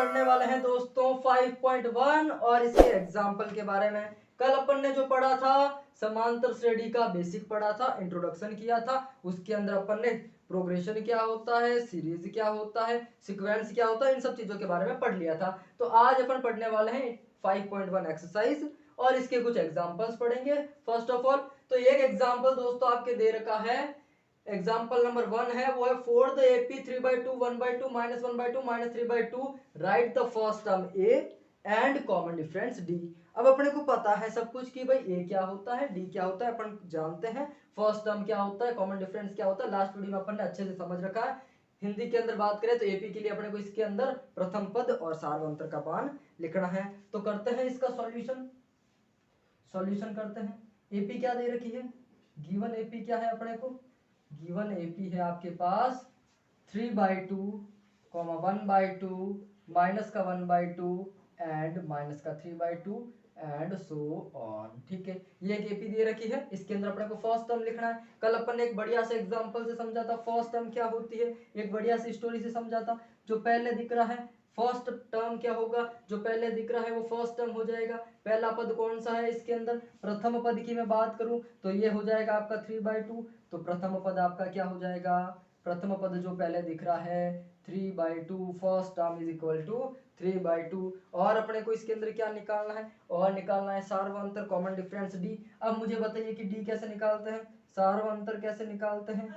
करने वाले हैं दोस्तों 5.1 और इसके एग्जाम्पल के बारे में। कल अपन ने जो पढ़ा था समांतर श्रेणी का बेसिक पढ़ा था, इंट्रोडक्शन किया था। उसके अंदर अपन ने प्रोग्रेशन क्या होता है, सीरीज क्या होता है, सीक्वेंस क्या होता है, इन सब चीजों के बारे में पढ़ लिया था। तो आज अपन पढ़ने वाले हैं 5.1 एक्सरसाइज और इसके कुछ एग्जाम्पल्स पढ़ेंगे। फर्स्ट ऑफ ऑल तो एक एग्जाम्पल दोस्तों आपके दे रखा है, एग्जाम्पल नंबर 1 है, वो है four the AP 3/2 1/2 -1/2 -3/2 right the first term A and common difference D. अब अपने को पता है सब कुछ कि भाई ए क्या होता है, डी क्या होता है, अपन जानते हैं फर्स्ट टर्म क्या होता है, कॉमन डिफरेंस क्या होता है, लास्ट वीडियो में अपन ने अच्छे से समझ रखा है। हिंदी के अंदर बात करें तो एपी के लिए अपने को इसके अंदर प्रथम पद और सार्वंतर का मान लिखना है। तो करते हैं इसका सॉल्यूशन करते हैं। एपी क्या दे रखी है, गिवन एपी क्या है अपने को, गिवन एपी है आपके पास 3/2, 1/2, माइनस का 1/2 एंड माइनस का 3/2 एंड सो ऑन। ठीक है, ये एक एपी दे रखी है, इसके अंदर अपने को फर्स्ट टर्म लिखना है। कल अपन ने एक बढ़िया से एग्जांपल से समझा था फर्स्ट टर्म क्या होती है, एक बढ़िया सी स्टोरी से समझा था। जो पहले दिख रहा है फर्स्ट टर्म क्या होगा, जो पहले दिख रहा है वो फर्स्ट टर्म हो जाएगा। पहला पद कौन सा है इसके अंदर, प्रथम पद की मैं बात करूं तो ये हो जाएगा आपका 3/2। तो प्रथम पद आपका क्या हो जाएगा, प्रथम पद जो पहले दिख रहा है 3/2 first term is equal to 3/2। और अपने को इसके अंदर क्या निकालना है, और निकालना है सार्वंतर कॉमन डिफरेंस डी। अब मुझे बताइए कि डी कैसे निकालते हैं, सार्वंतर कैसे निकालते हैं,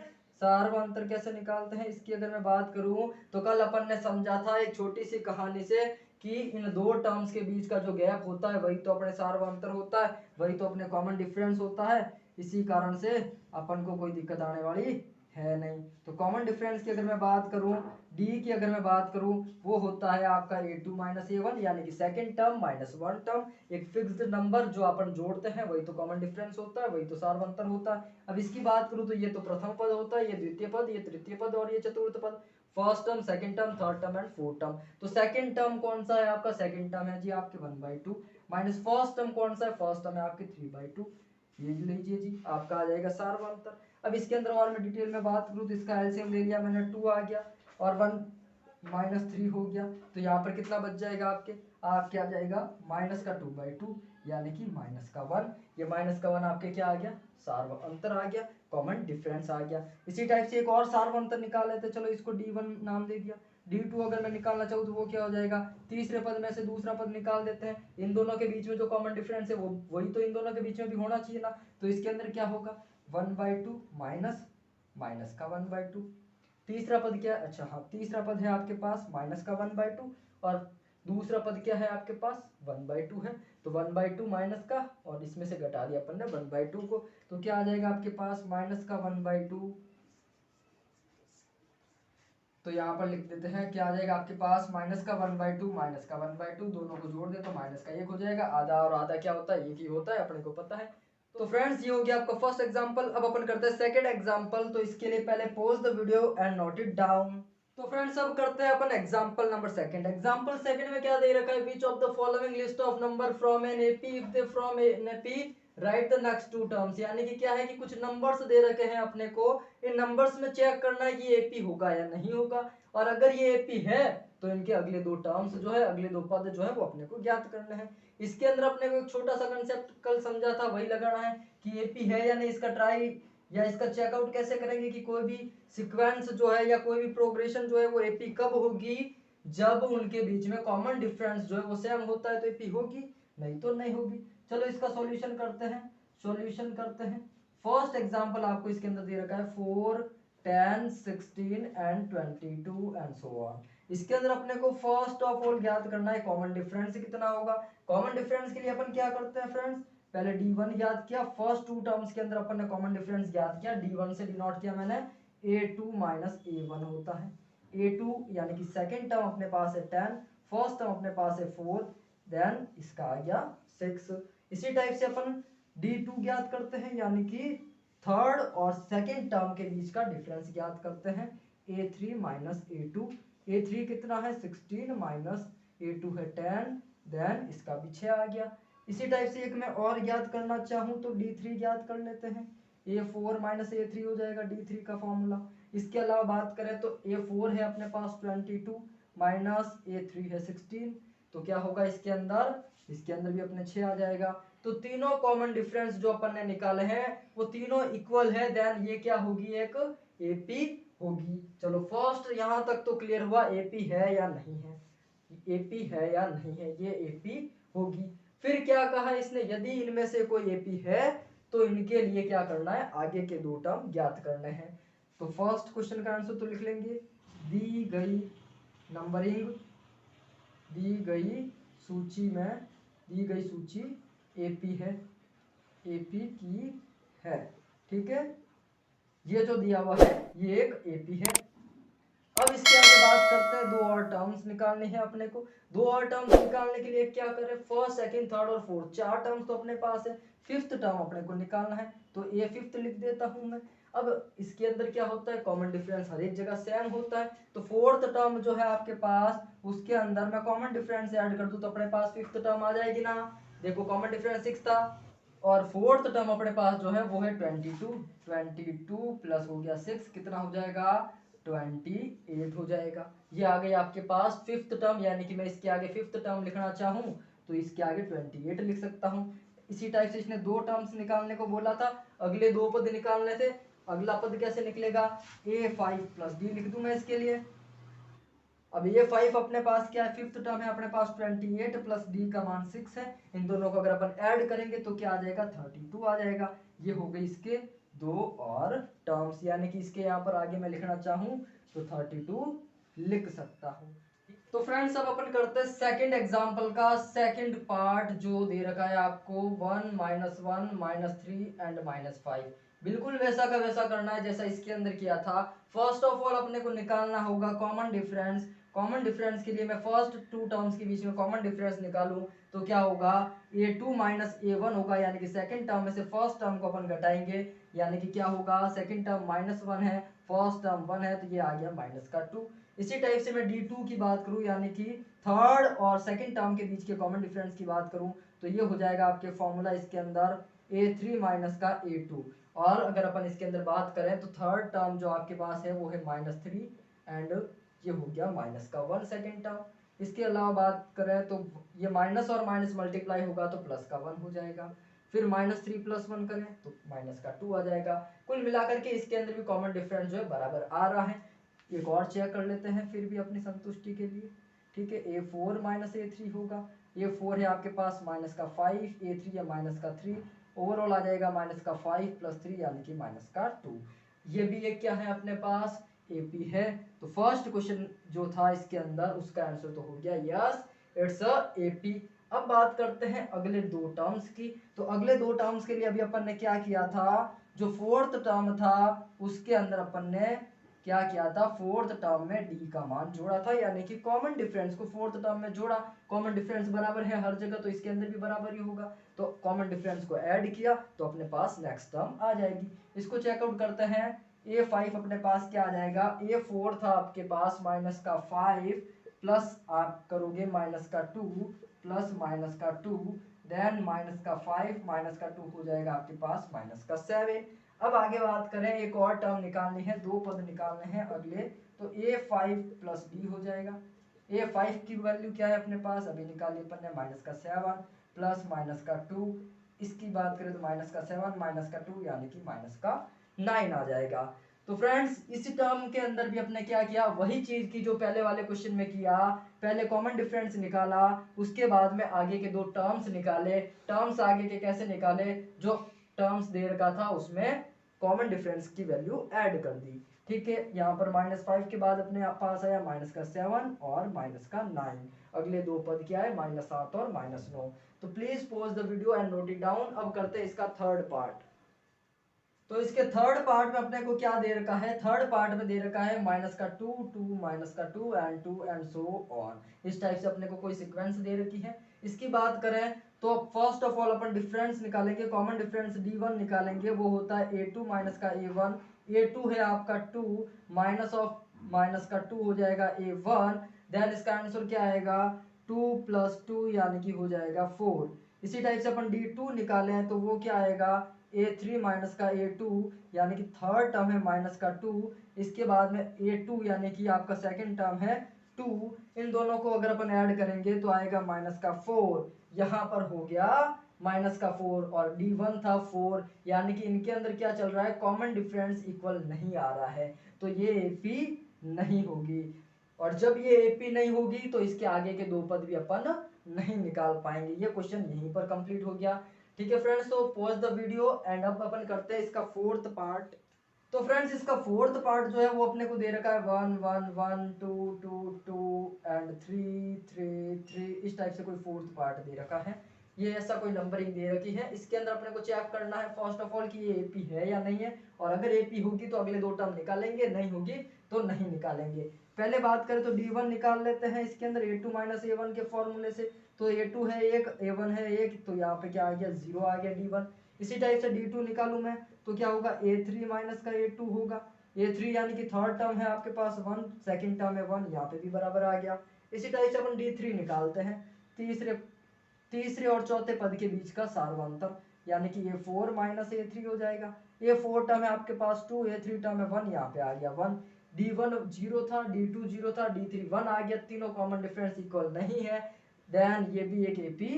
सार्वंतर कैसे निकालते हैं। इसकी अगर मैं बात करूं तो कल अपन ने समझा था एक छोटी सी कहानी से कि इन दो टर्म्स के बीच का जो गैप होता है वही तो अपने सार्वंतर होता है, वही तो अपने कॉमन डिफरेंस होता है। इसी कारण से अपन को कोई दिक्कत आने वाली है नहीं। तो कॉमन डिफरेंस की अगर मैं बात करूं, डी की अगर मैं बात करूं, वो होता है आपका a2 - a1 यानी कि second term minus one term. एक फिक्स्ड नंबर जो अपन जोड़ते हैं वही तो कॉमन डिफरेंस होता है, वही तो सार्वंतर होता है। अब इसकी बात करूं तो ये तो प्रथम पद होता है, ये द्वितीय पद, ये तृतीय पद और ये चतुर्थ पद। First term, second term, third term and fourth term. तो सेकंड टर्म कौन सा है आपका, सेकंड टर्म है जी आपके 1/2 माइनस फर्स्ट टर्म कौन सा है, फर्स्ट टर्म है आपके 3/2। ये लीजिए जी आपका आ जाएगा सार्वंतर। अब इसके अंदर और मैं डिटेल में बात करूं तो इसका एलसीएम ले लिया मैंने, 2 आ गया और 1 -3 हो गया। तो यहाँ पर कितना बच जाएगा आपके आ जाएगा माइनस का 2/2 यानी कि माइनस का 1। ये माइनस का 1 आपके क्या आ गया, सार्वंतर आ गया, कॉमन डिफरेंस आ गया। इसी टाइप से एक और सार्वंतर निकाल लेते, चलो इसको D1 नाम दे दिया। D2 अगर मैं निकालना चाहूँ तो वो क्या हो जाएगा, तीसरे पद में से दूसरा पद निकाल देते हैं। इन दोनों के बीच में जो कॉमन डिफरेंस है वो वही तो इन दोनों के बीच में भी होना चाहिए ना। तो इसके अंदर क्या होगा 1/2 माइनस माइनस का 1/2। तीसरा पद क्या, अच्छा हाँ तीसरा पद है आपके पास माइनस का 1/2 और दूसरा पद क्या है आपके पास 1/2 है। तो 1/2 माइनस का और इसमें से घटा दिया अपन ने 1/2 को, तो क्या आ जाएगा आपके पास माइनस का 1/2। तो यहाँ पर लिख देते हैं क्या आ जाएगा आपके पास माइनस का 1/2 माइनस का 1/2, दोनों को जोड़ दे तो माइनस का 1 हो जाएगा। आधा और आधा क्या होता है, एक ही होता है, अपने को पता है। तो फ्रेंड्स ये हो गया आपका फर्स्ट एग्जांपल। अब अपन करते हैं सेकंड एग्जांपल। तो इसके लिए पहले pause the video and note it down. तो फ्रेंड्स अब करते हैं अपन example number second. Example second में क्या दे रखा है, which of the following list of number from an AP if they from an AP write the next two terms. यानी कि क्या है कि कुछ नंबर्स दे रखे हैं अपने को, इन नंबर्स में चेक करना है कि एपी होगा या नहीं होगा, और अगर ये एपी है तो इनके अगले दो टर्म्स जो है, अगले दो पद जो है वो अपने को ज्ञात करने हैं। इसके अंदर अपने को एक छोटा सा कंसेप्ट कल समझा था वही लगाना है कि एपी है या नहीं, इसका ट्राई या इसका चेकआउट कैसे करेंगे कि कोई भी सीक्वेंस जो है या कोई भी प्रोग्रेशन जो है वो एपी कब होगी, जब उनके बीच में कॉमन डिफरेंस जो है वो सेम होता है तो एपी होगी, नहीं तो नहीं होगी। चलो इसका सॉल्यूशन करते हैं। फर्स्ट एग्जांपल आपको इसके अंदर दे रखा है 4 10 16 एंड 22 एंड सो ऑन। इसके अंदर अपने को फर्स्ट ऑफ ऑल ज्ञात करना है कॉमन डिफरेंस कितना होगा। कॉमन डिफरेंस के लिए अपन क्या करते हैं फ्रेंड्स, पहले D1 ज्ञात किया, फर्स्ट टू टर्म्स के अंदर अपन ने कॉमन डिफरेंस ज्ञात किया, D1 से डिनोट किया मैंने, A2 - A1 होता है। A2 यानी कि सेकंड टर्म अपने पास है 10, फर्स्ट टर्म अपने पास है 4, देन इसका आ गया 6। इसी टाइप से अपन D2 ज्ञात करते हैं यानी कि थर्ड और सेकंड टर्म के बीच का डिफरेंस ज्ञात करते हैं, A3 - A2। A3 कितना है 16 माइनस A2 है 10, देन इसका भी 6 आ गया। इसी टाइप से एक मैं और ज्ञात करना चाहूँ तो D3 ज्ञात कर लेते हैं, A4 - A3 हो जाएगा D3 का फॉर्मूला। इसके अलावा बात करें तो A4 है अपने पास 22 माइनस A3 है 16, तो क्या होगा इसके अंदर भी अपने 6 आ जाएगा। तो तीनों कॉमन डिफरेंस जो अपन ने निकाले हैं वो तीनों इक्वल है, देन ये क्या होगी, एक AP होगी। चलो फर्स्ट यहां तक तो क्लियर हुआ, AP है या नहीं है, AP है या नहीं है, ये AP होगी। फिर क्या कहा इसने, यदि इनमें से कोई AP है तो इनके लिए क्या करना है, आगे के दो टर्म ज्ञात करने हैं। तो फर्स्ट क्वेश्चन का आंसर तो लिख लेंगे, दी गई नंबरिंग, दी गई सूची में, दी गई सूची AP है, AP की है, ठीक है। ये जो दिया हुआ है ये एक AP है। अब इसके आगे बात करते हैं, दो और टर्म्स निकालने हैं अपने को। दो और टर्म्स निकालने के लिए क्या करें, फर्स्ट सेकंड थर्ड और फोर्थ, चार टर्म्स तो अपने पास है, फिफ्थ टर्म अपने को निकालना है, तो ये फिफ्थ लिख देता हूं मैं। अब इसके अंदर क्या होता है, कॉमन डिफरेंस हर एक जगह सेम होता है, तो फोर्थ टर्म जो है आपके पास उसके अंदर मैं कॉमन डिफरेंस ऐड कर दूं तो अपने पास फिफ्थ टर्म आ जाएगी ना। देखो कॉमन डिफरेंस 6 था और फोर्थ टर्म अपने पास जो है वो है 22, 22 प्लस हो गया 6, कितना हो जाएगा, 28 हो जाएगा। ये आ गई आपके पास फिफ्थ टर्म, यानी कि मैं इसके आगे फिफ्थ टर्म लिखना चाहूं तो इसके आगे 28 लिख सकता हूं। इसी टाइप से इसने दो टर्म्स निकालने को बोला था, अगले दो पद निकालने थे। अगला पद कैसे निकलेगा, A5 प्लस D लिख दूं मैं इसके लिए। अब ये 5 अपने पास क्या है, फिफ्थ टर्म है अपने पास 28 प्लस D का मान 6 है, इन दोनों को अगर अपन ऐड करेंगे तो क्या आ जाएगा, 32 आ जाएगा। ये हो गई इसके दो और टर्म्स, यानी कि इसके यहाँ पर आगे मैं लिखना चाहूं तो 32 लिख सकता हूं। तो फ्रेंड्स अब अपन करते हैं सेकंड एग्जांपल का सेकंड पार्ट, जो दे रखा है आपको 1 -1 -3 एंड -5। बिल्कुल वैसा का वैसा करना है जैसा इसके अंदर किया था। फर्स्ट ऑफ ऑल अपने को निकालना होगा कॉमन डिफरेंस। कॉमन डिफरेंस के लिए मैं फर्स्ट टू टर्म्स के बीच में कॉमन डिफरेंस निकालूं तो क्या होगा, A2 -A1 होगा, यानी कि सेकंड टर्म में से फर्स्ट टर्म को अपन घटाएंगे, यानी कि क्या होगा, सेकंड टर्म -1 है, फर्स्ट टर्म 1 है, तो ये आ गया -2। इसी टाइप से मैं D2 की बात करूं, यानी कि थर्ड और सेकंड टर्म के बीच के कॉमन डिफरेंस की बात करूं तो ये हो जाएगा आपके फॉर्मूला इसके अंदर A3 माइनस का A2। और अगर अपन इसके अंदर बात करें तो थर्ड टर्म जो आपके पास है वो है -3 एंड ये हो गया -1 सेकंड टर्म। इसके अलावा बात करें तो ये माइनस और माइनस मल्टीप्लाई होगा तो +1 हो जाएगा। फिर -3 + 1 करें तो -2 आ जाएगा। कुल मिलाकर के इसके अंदर भी कॉमन डिफरेंस जो है बराबर आ रहा है। एक और चेक कर लेते हैं फिर भी अपनी संतुष्टि के लिए, ठीक है। A4 -A3 होगा, A4 है आपके पास -5, A3 है -3, ओवरऑल आ जाएगा -5 + 3 यानी कि -2। ये भी एक क्या है अपने पास, AP है। तो फर्स्ट क्वेश्चन जो था इसके अंदर उसका आंसर तो हो गया यस, इट्स अ AP। अब बात करते हैं अगले दो टर्म्स की। तो अगले दो टर्म्स के लिए अभी अपन ने क्या किया था, जो फोर्थ टर्म था उसके अंदर अपन ने क्या किया था, फोर्थ टर्म में D का मान जोड़ा था, यानी कि कॉमन डिफरेंस को फोर्थ टर्म में जोड़ा। कॉमन डिफरेंस बराबर है हर जगह तो इसके अंदर भी बराबर ही होगा, तो कॉमन डिफरेंस को ऐड किया तो अपने पास नेक्स्ट टर्म आ जाएगी। इसको चेकआउट करते हैं। A5 अपने पास क्या आ जाएगा, A4 था आपके पास -5 प्लस आप करोगे -2 प्लस -2, देन -5 -2 हो जाएगा आपके पास -7। अब आगे बात करें, एक और टर्म निकालनी है, दो पद निकालने हैं अगले, तो A5 + D हो जाएगा। A5 की वैल्यू क्या है अपने पास, अभी निकाली अपन ने -7 प्लस -2, इसकी बात करें तो -7 -2 यानी कि -9 आ जाएगा। तो फ्रेंड्स इसी टर्म के अंदर भी अपने क्या किया, वही चीज की जो पहले वाले क्वेश्चन में किया, पहले कॉमन डिफरेंस निकाला, उसके बाद में आगे के दो टर्म्स निकाले। टर्म्स आगे के कैसे निकाले, जो टर्म्स दे रखा था उसमें कॉमन डिफरेंस की वैल्यू ऐड कर दी, ठीक है। यहाँ पर -5 के बाद अपने पास आया -7 और -9। अगले दो पद क्या है, -7 और -9। तो please pause the video and note it down. अब करते हैं इसका थर्ड पार्ट। तो इसके थर्ड पार्ट में अपने को क्या दे रखा है, थर्ड पार्ट में दे रखा है -2 2 -2 एंड 2 एंड सो ऑन। इस टाइप से अपने को कोई सीक्वेंस दे रखी है। इसकी बात करें तो first of all upon difference निकालेंगे, कॉमन डिफरेंस D1 निकालेंगे, वो होता है A2 माइनस का A1। A2 है आपका 2 माइनस ऑफ -2 हो जाएगा A1, देन इसका आंसर क्या आएगा 2 + 2 यानी कि हो जाएगा 4। इसी टाइप से अपन D2 निकाले हैं तो वो क्या आएगा A3 माइनस का A2 यानी कि थर्ड टर्म है -2, इसके बाद में A2 यानी कि आपका सेकंड टर्म है 2, इन दोनों को अगर अपन ऐड करेंगे तो आएगा -4, यहाँ पर हो गया -4 और D1 था 4, यानी कि इनके अंदर क्या चल रहा है, कॉमन डिफरेंस इक्वल नहीं आ रहा है, तो ये AP नहीं होगी। और जब ये AP नहीं होगी तो इसके आगे के दो पद भी अपन नहीं निकाल पाएंगे। ये क्वेश्चन यहीं पर कंप्लीट हो गया। ठीक है फ्रेंड्स, तो पॉज द वीडियो एंड अब अपन करते हैं इसका फोर्थ पार्ट। तो फ्रेंड्स इसका फोर्थ पार्ट जो है वो अपने को दे रखा है 1 1 1 2 2 2 एंड 3 3 3, इस टाइप से कोई फोर्थ पार्ट दे रखा है। ये ऐसा कोई नंबरिंग दे रखी है। इसके अंदर अपने को चेक करना है फर्स्ट ऑफ ऑल कि ये AP है या नहीं है, और अगर AP होगी तो अगले दो टर्म निकालेंगे, नहीं होगी तो नहीं निकालेंगे। पहले बात करें तो D1 निकाल लेते हैं इसके अंदर A2 - A1 के फॉर्मूले से। तो A2 है 1, A1 है 1, तो यहाँ पे क्या आ गया 0 आ गया D1। इसी टाइप से D2 निकालूं मैं तो क्या होगा A3 माइनस का A2 होगा। A3 यानी कि थर्ड टर्म है आपके पास 1, सेकंड टर्म है 1, यहाँ पे भी बराबर आ गया। इसी टाइप से अपन D3 निकालते हैं, तीसरे और चौथे पद के बीच का सार्वंतर, यानी कि A4 - A3 हो जाएगा। A4 टर्म है आपके पास 2, A3 टर्म है 1, यहाँ पे आ गया 1। D1 0 था, D2 0 था, D3 1 आ गया, तीनों कॉमन डिफरेंस इक्वल नहीं है, देन ये भी एक AP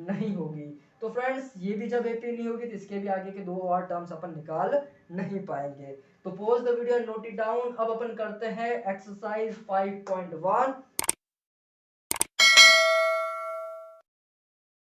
नहीं होगी। तो फ्रेंड्स ये भी जब AP नहीं होगी तो इसके भी आगे के दो और टर्म्स अपन निकाल नहीं पाएंगे। तो pause the video, note it down. अब अपन करते हैं एक्सरसाइज 5.1